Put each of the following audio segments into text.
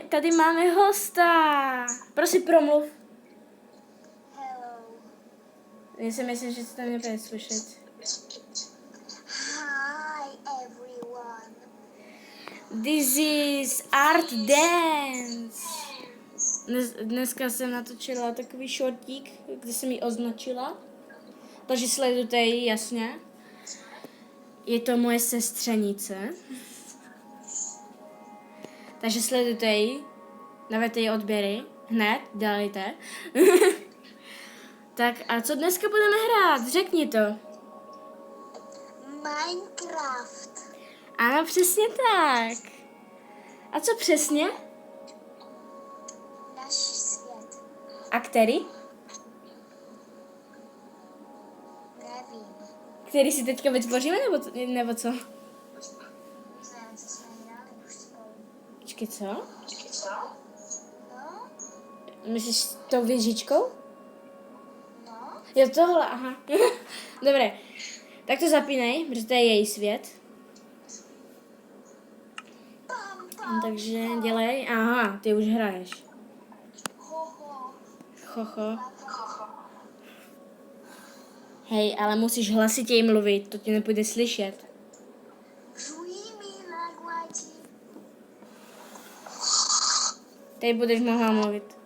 tady máme hosta. Prosím, promluv. Hello. Já si myslím, že se tam nebude slyšet. Hi everyone. This is Art Dance. Dneska jsem natočila takový shortík, kde jsem ji označila. Takže sledujte ji, jasně. Je to moje sestřenice. Takže sledujte ji. Dávajte jí odběry. Hned, dělejte. Tak a co dneska budeme hrát? Řekni to. Minecraft. Ano, přesně tak. A co přesně? Náš svět. A který? Nevím. Který si teďka vytvoříme, nebo co? Nevím, co jsme hráli už spolu. Počkej, co? No? Myslíš s tou věžičkou? No? Jo, tohle, aha. Dobré. Tak to zapínej, protože to je její svět. Takže dělej. Aha, ty už hraješ. Hoho. Chocho. Hej, ale musíš hlasitěji mluvit, to ti nepůjde slyšet. Žují na gladí. Teď budeš mohla mluvit.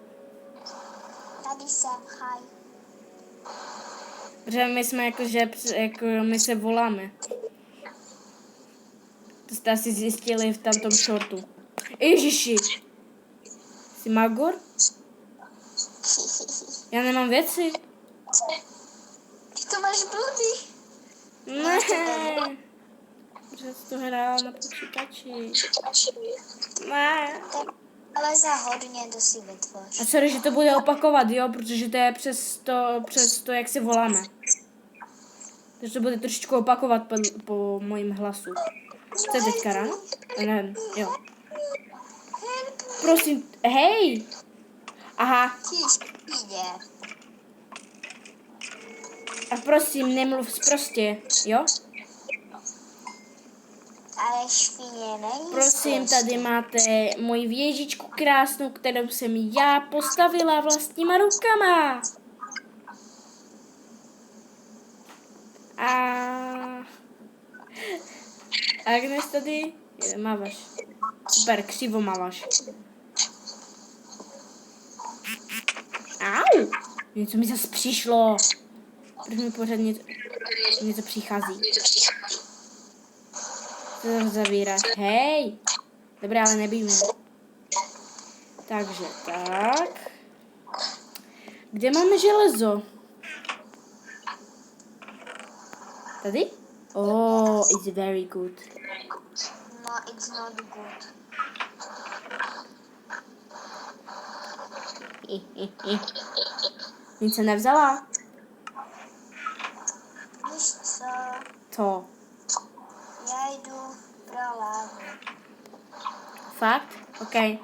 Tady jsem, hi. Protože my jsme jako my se voláme. To jste asi zjistili v tamtom shortu. Ježiši. Jsi Magor? Já nemám věci. Ty to máš blbý. Ne. Protože jsi to hrál na počítači. Ne. Ale za hodně to si vytvoř. A sorry, že to bude opakovat, jo, protože to je přes to, jak se voláme. Takže to bude trošičku opakovat po mojím hlasu. Co je teďka ráno? Ne, jo. Prosím, hej! Aha, Jde. a prosím, nemluv sprostě, jo? Ale špíně nejsou. Prosím, tady máte moji věžičku krásnou, kterou jsem já postavila vlastníma rukama. A Agnes tady máváš. Super, křivo máváš. Au! Něco mi zase přišlo. Proč mi pořád něco přichází? Co to zavíráš? Hej! Dobré, ale nebij mě. Takže tak. Kde máme železo? Tady? Oh, it's very good. No, it's not good. Nic se nevzala? Víš co? Co? Já jdu pro lávu. Fakt? OK. Tady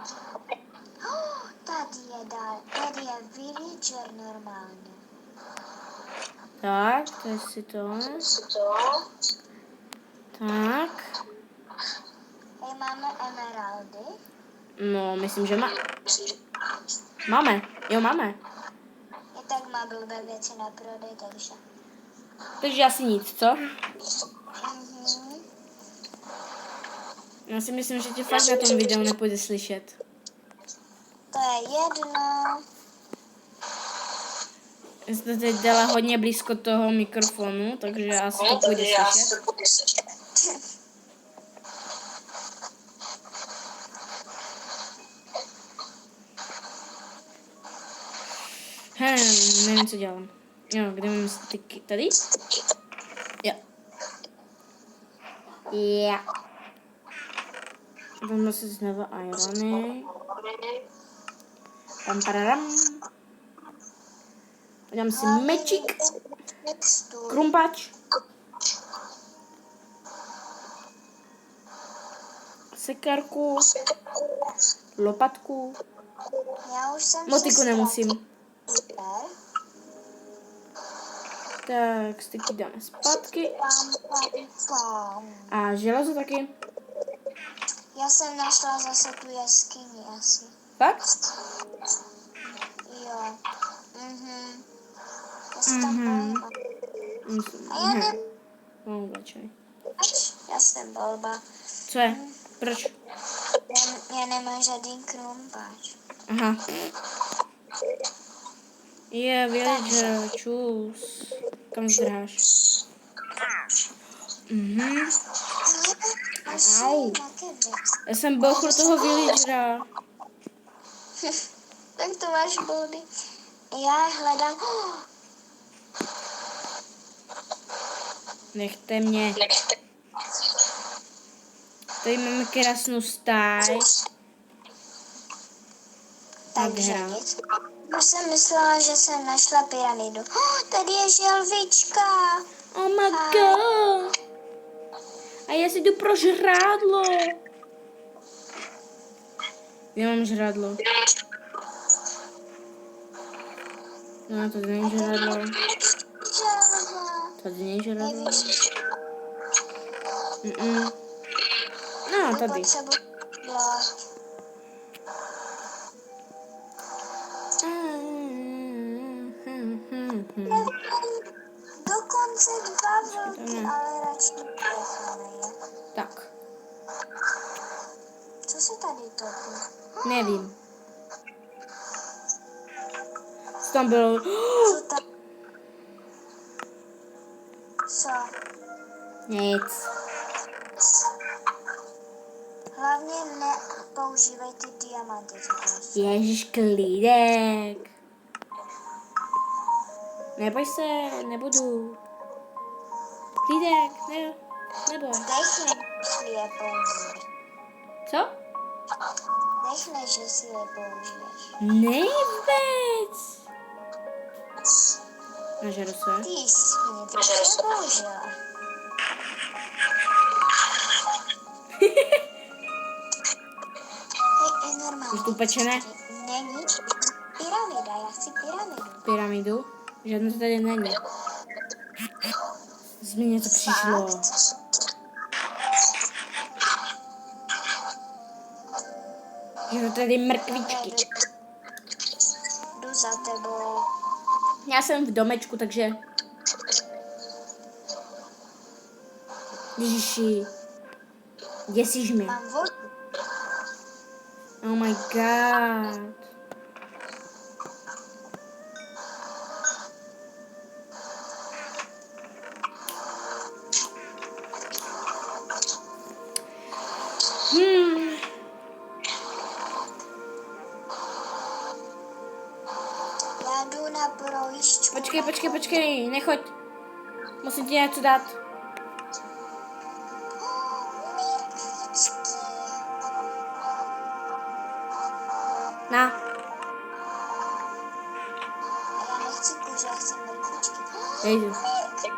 je dál. Tady je villager normálně. Tak, to je si to. Tak. Hej, máme emeraldy. No, myslím, že máme. Jo, máme. Je tak má blbé věci na prodej, takže. Takže asi nic, co? Mhm. Já si myslím, že tě fakt na tom videu nepůjde slyšet. To je jedno. Já jsem to teď dala hodně blízko toho mikrofonu, takže asi to půjde slyšet. Nevím, co dělám. Jo, kde mám styky? Tady? Jo. Jo. Vezmu si znovu irony. Pam pararam. Dám si mečík. Krumpač. Sekarku. Lopatku. Já už jsem Motiku se nemusím. Super. Tak, styky dáme zpátky. Pam, pam, pam. A železo taky. Já jsem našla zase tu jeskyni asi. Fakt? Jo. Já se tam bojím. A já ne... No, začej. Já jsem blba. Co je? Proč? Já nemám žádný krumpáč. Aha. Je, villager, čus. Kam zdráš? Au. Já jsem bochur toho villagera. Tak to máš blbý. Já hledám... Nechte mě. Tady máme krásnou stáj. Takže hra. nic. Už jsem myslela, že jsem našla pyramidu. Tady je želvička. Oh my god. A já si jdu pro žrádlo. Já mám žrádlo. No, tady není žrádlo. Želva. Tady není žrádlo. Nevíš, No, tady. potřebuji loď. Dokonce 2 vlky, ale radši necháme je. Tak, Co se tady topí? nevím. Co tam bylo? Co tam? Co? Nic. Hlavně nepoužívej ty diamanty. Ježíš, klídek. Neboj se, nebudu. Klídek, ne, neboj. Nechme, že je použiješ. Co? Nechme, že si je použiješ. Ne vůbec. Nažeru se. Ty svině, ty jsi je použila. Je normální. Už tu pečené? Není pyramida, já chci pyramidu. Pyramidu? Žádná to tady není. Z mě to přišlo. Že to tady mrkvičky. Jdu za tebou. Já jsem v domečku, takže... Ježiši. Děsíš mě. Mám vodu. Oh my god. Já jdu na projížďku. Počkej, nechoď. Musím ti něco dát. Mrkvičky. Na, A já nechci kůže, já chci mrkvičky. jdu. Mrkvičky.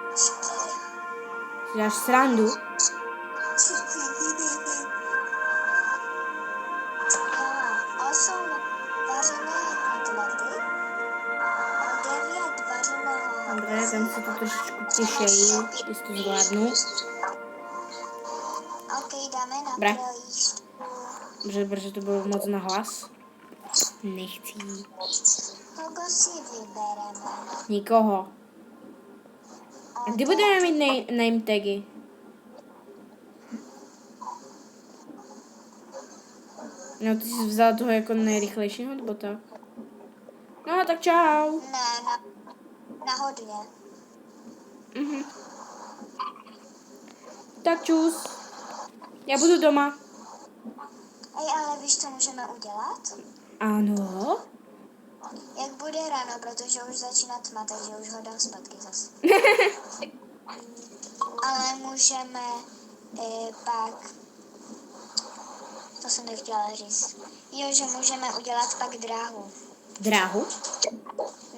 Si dáš srandu? A jsou vařené kotlety. A 9 vařeného. Dobré, tam si to trošičku přišejí, jestli to zvládnu. Ok, dáme na Dobré. projížďku. Protože to bylo moc na hlas. Nechci. Koho si vybereme? Nikoho. A kdy budeme mít name tagy? No, ty jsi vzala toho jako nejrychlejšího, nebo tak? No, tak čau. Ne, na hodně. Tak čus. Já budu doma. Ej, ale víš, co můžeme udělat? Ano. Jak bude ráno, protože už začíná tma, takže už ho dám zpátky zase. Ale můžeme pak... To jsem nechtěla říct. Jo, že můžeme udělat pak dráhu. Dráhu?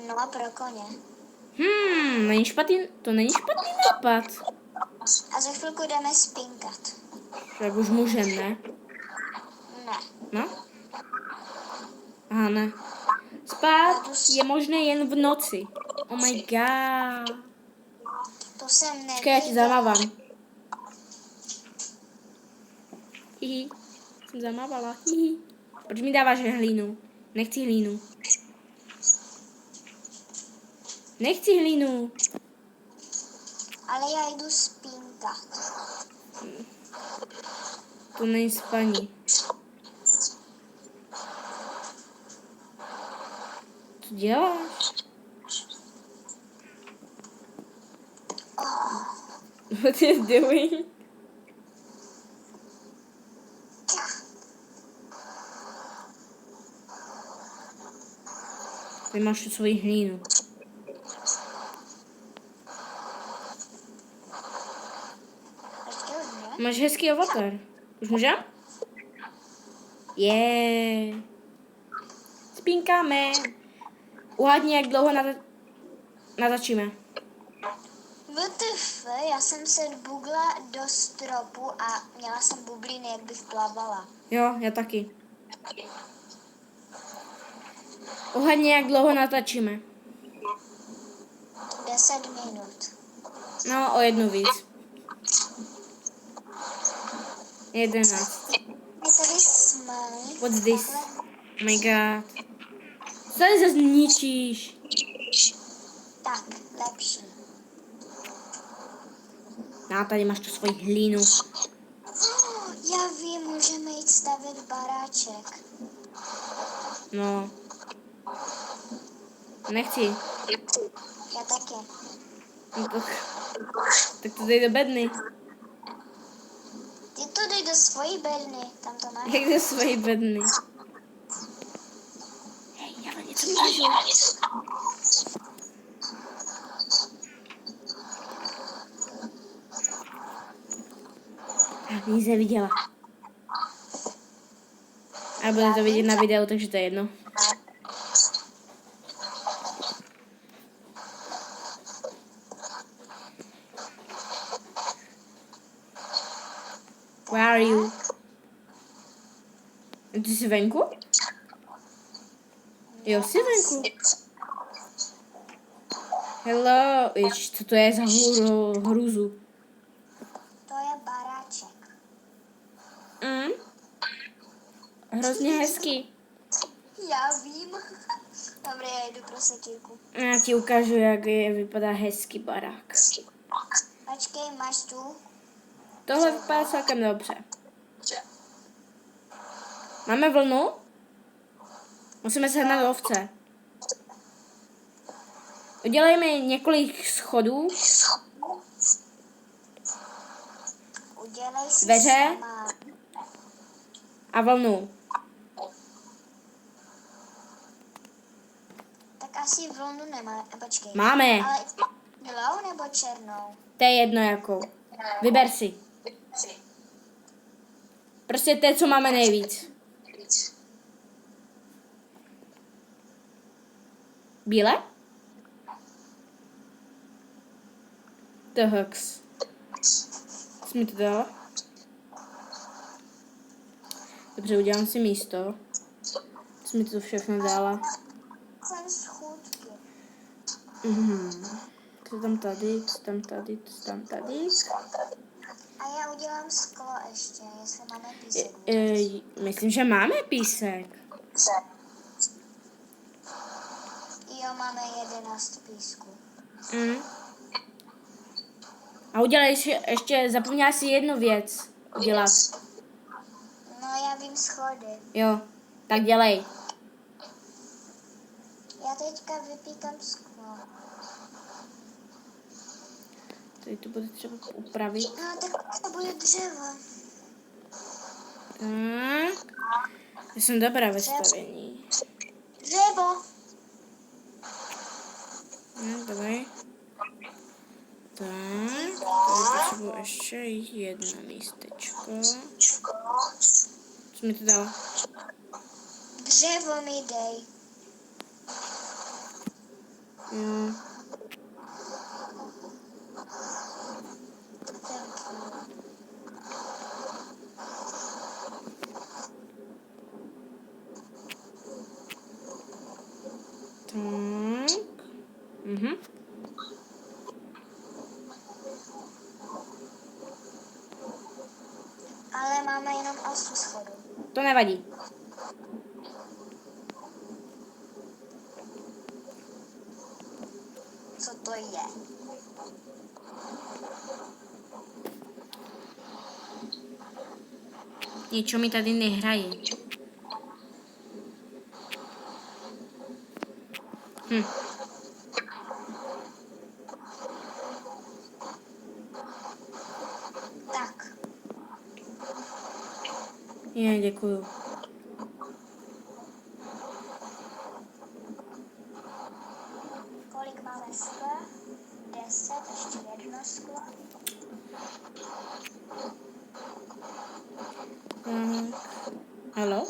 No a pro koně. Není špatný, to není špatný nápad. A za chvilku jdeme spinkat. Tak už můžeme, ne? Ne. No? Aha, ne. Spát je možné jen v noci. Oh my god. To jsem nevěděla. Počkej, já ti zamávám. Hihi. Jsem zamávala. Hihi. Proč mi dáváš hlínu? Nechci hlínu. Nechci hlínu. Ale já jdu spínkat. To není spaní. Co děláš? What is doing? Ty máš tu svoji hlínu. Ještě už ne? Máš hezký avatar. Už můžem? Je. Spínkáme. Uhádni, jak dlouho natáčíme. WTF, já jsem se bugla do stropu a měla jsem bubliny, jak bych plavala. Jo, já taky. Uhádni, jak dlouho natáčíme. 10 minut. No, o jednu víc. 11. Je tady smaný. What's this? Oh my god. Co tady zase ničíš? Tak, lepší. No, tady máš tu svoji hlínu. Já vím, můžeme jít stavět baráček. No. Nechci. Já taky. No tak to dej do bedny. Ty to dej do svojí bedny, tam to máš. Jak do svojí bedny. Hej, já vám něco ukážu. Nic neviděla. A bude to vidět na videu, takže to je jedno. Where are you? Ty jsi venku? Jo, jsi venku. Hello. Ježiš, co to je za hruzu? To je baráček. Hrozně hezký. Já vím. Dobré, já jdu pro sekírku. Já ti ukážu, jak vypadá hezký barák. Počkej, máš tu? Tohle vypadá celkem dobře. Máme vlnu? Musíme sehnat ovce. Udělejme několik schodů. Udělej si Dveře. sama. A vlnu. Tak asi vlnu nemá. Počkej. Máme. Ale bílou nebo černou? To je jedno jakou. Vyber si. Prostě to, co máme nejvíc. Bílé? To hoax. Co mi to dala? Dobře, udělám si místo. Co mi to všechno dala? Jsem schůdky. Co tam tady, co tam tady, co tam tady. A já udělám sklo ještě, jestli máme písek. Myslím, že máme písek. Jo, máme 11 písků. A udělej si, ještě zapomněla si jednu věc udělat. No, já vím schody. Jo, tak dělej. Já teďka vypíkám sklo. Tady to bude třeba upravit. No, tak to bude dřevo. Tak. Já jsem dobrá ve stavění. Dřevo! No, dobrý. Tak, tady potřebuji ještě jedno místečko. Co mi to dalo? Dřevo mi dej. Jo. Tak. Ale máme jenom 8 schodů. To nevadí. Co to je? Ničo mi tady nehraje. Tak, Je, děkuju. kolik máme skla? 10, ještě jedno sklo. Halo?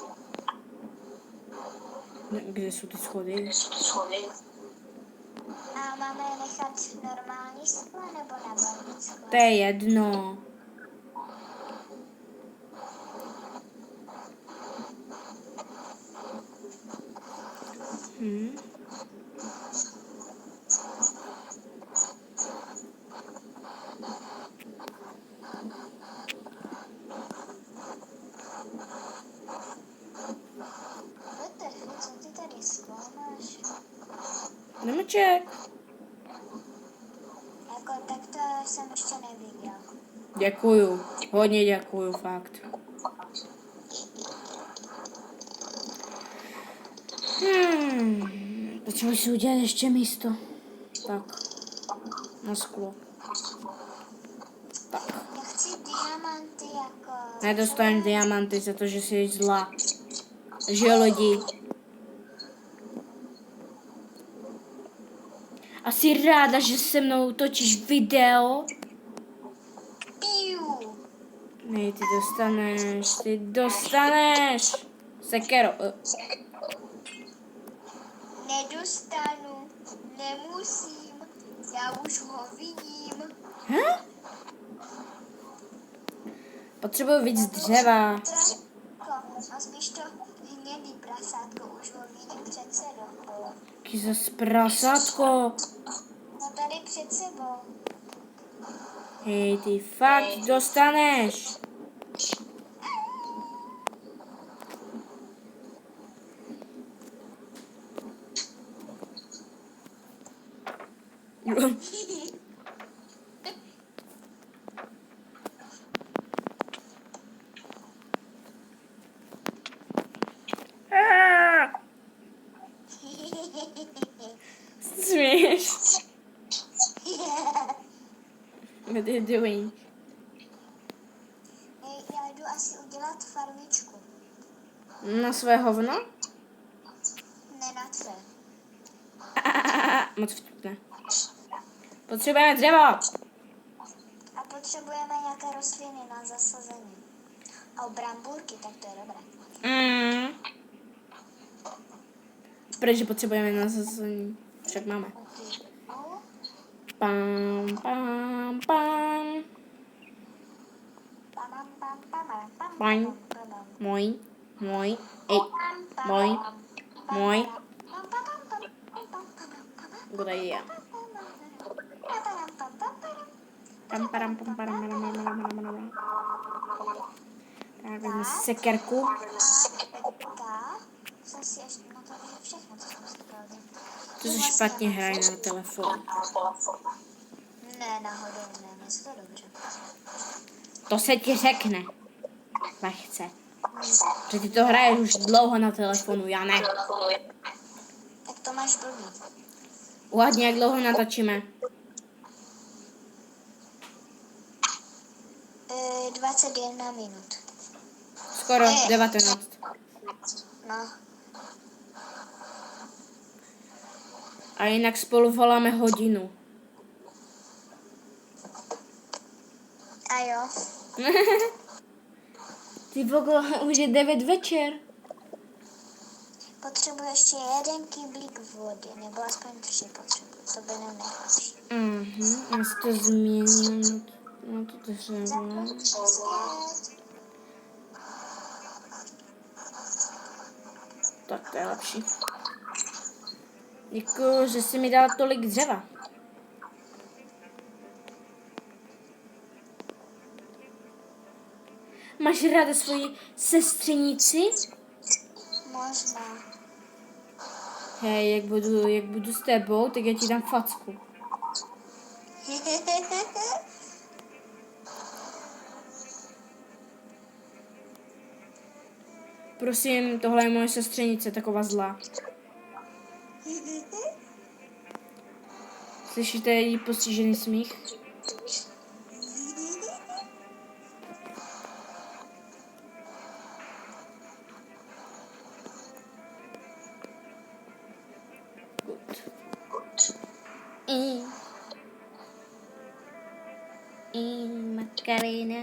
Kde jsou ty schody? A máme je nechat normální sklo nebo na barvní sklo? To je jedno. Co ty tady sklo máš? Nemeček. Jako, tak to jsem ještě neviděl. Děkuju. Hodně děkuju, fakt. Potřebuji si udělat ještě místo. Tak. Na sklo. Tak. Já chci diamanty jako... Nedostaneš diamanty za to, že jsi zlá. Že jo, lidi? Asi ráda, že se mnou točíš video. Piu! Nej, ty dostaneš. Sekero. Nedostanu, nemusím, já už ho vidím. Potřebuji víc dřeva. A spíš to hnědý prasátko, už ho vidím před sebou. Jaký zas prasátko. No tady před sebou. Hej, ty fakt dostaneš. Směješ. What are you doing? Já jdu asi udělat farmičku. Na své hovno? Ne na tvé. Moc vtipné. Potřebujeme dřevo. A potřebujeme nějaké rostliny na zasazení. A brambůrky, tak to je dobré. Proč potřebujeme na zasazení? Však máme. Pam, pam, pam. Pam. Můj. Ej, můj. Good idea. Pam, param, pam, param, param, param, param, param, param. Tak, vezmu si sekerku. Jsem si ještě na to všechno, co jsem si pravdě. To se špatně hraje na telefon. Ne, náhodou ne, mě se to dobře. To se ti řekne. Lehce. Že ty to hraješ už dlouho na telefonu, já ne. Tak to máš blbý. Uhádni, jak dlouho natočíme. 21 minut. Skoro 19. No. A jinak spolu voláme hodinu. A jo. Ty vogo, už je 9 večer. Potřebuji ještě jeden kyblík vody, nebo aspoň 3 potřebuji, to by nám nechci. Já si to změním na to dřevo. Tak to je lepší. Děkuji, že jsi mi dala tolik dřeva. Máš máš ráda svoji sestřenici? Možná. Hej, jak budu s tebou, tak já ti dám facku. Prosím, tohle je moje sestřenice, taková zlá. Slyšíte její postižený smích? Macarena.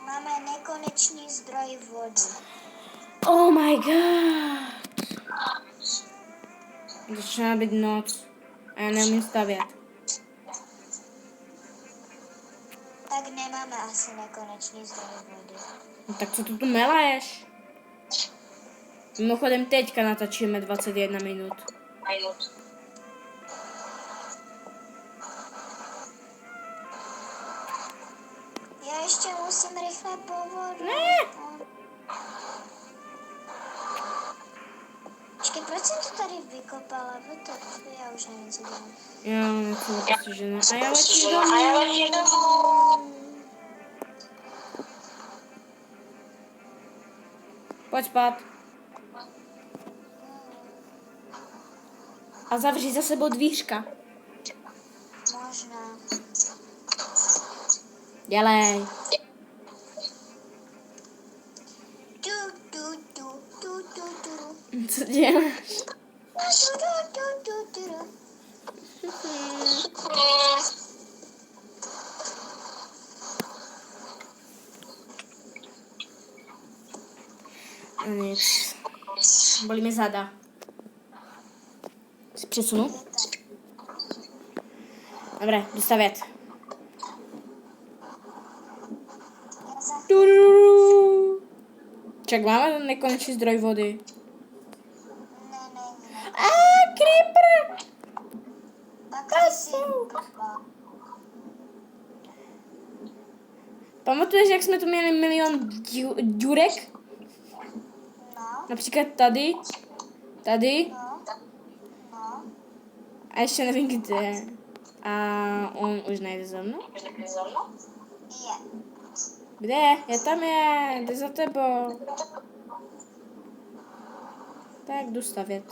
Máme nekonečný zdroj vody. Oh my god. Začíná být noc. A já neumím stavět. Tak nemáme asi nekonečný zdroj vody. No tak co tu meleš? Mimochodem teďka natačíme 21 minut. Já ještě musím rychle po vodu. Ne. Počkej, proč jsem to tady vykopala? Já už nevím, co dělám. Já mám něco postižené. A já letím domů. Pojď spát. A zavři za sebou dvířka. Možná. Dělej. Co děláš? Nic. Bolí mi záda. Si přesunu? Dobré, jdu stavět. Čak, máme nekonečný zdroj vody. Creeper! Tak ty si Pamatuješ, jak jsme tu měli milion děrek? No, Například tady. Tady. no. A ještě nevím kde. A on už nejde za mnou? Je. Kde? Tam je. Jde za tebou. Tak jdu stavět.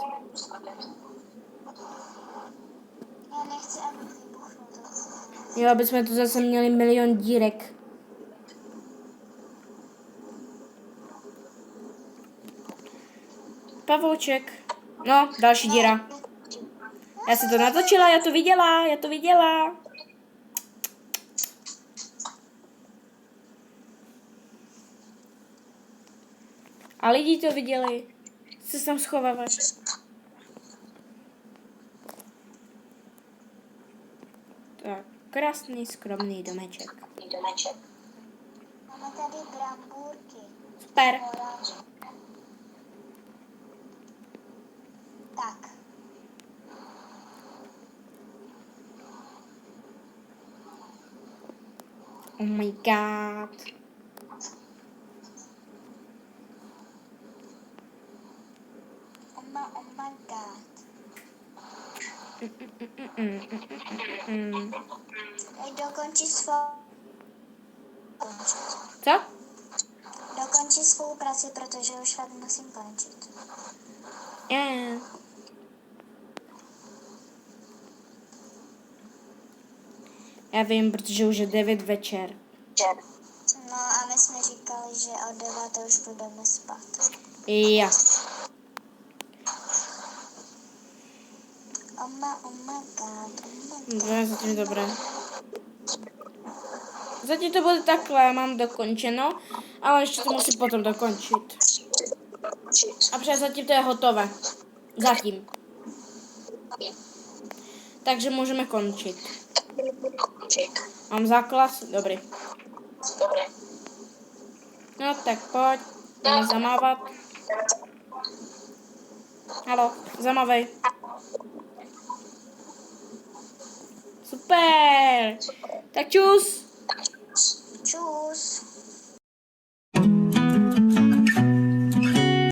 Já nechci, aby vybuchnul zase. Jo, aby jsme tu zase měli milion dírek. Pavouček. No, další díra. Já si to natočila, já to viděla. A lidi to viděli. Co se tam schováváš? Tak, krásný, skromný domeček. Máme tady brambůrky. Super. Tak. Oh my god. Oh my god. Dokončí Co? Dokončí svou práci, protože už fakt musím končit. Yeah. Já vím, protože už je 9 večer. No a my jsme říkali, že od 9 už budeme spát. Já. Oh my god. Dobré, zatím dobré. Zatím to bude takhle, mám dokončeno, ale ještě to musím potom dokončit. A přes zatím to je hotové. Zatím. Takže můžeme končit. Mám základ? Dobrý. No tak pojď, jdeme zamávat. Haló, zamávej. Super. Tak čus. Čus.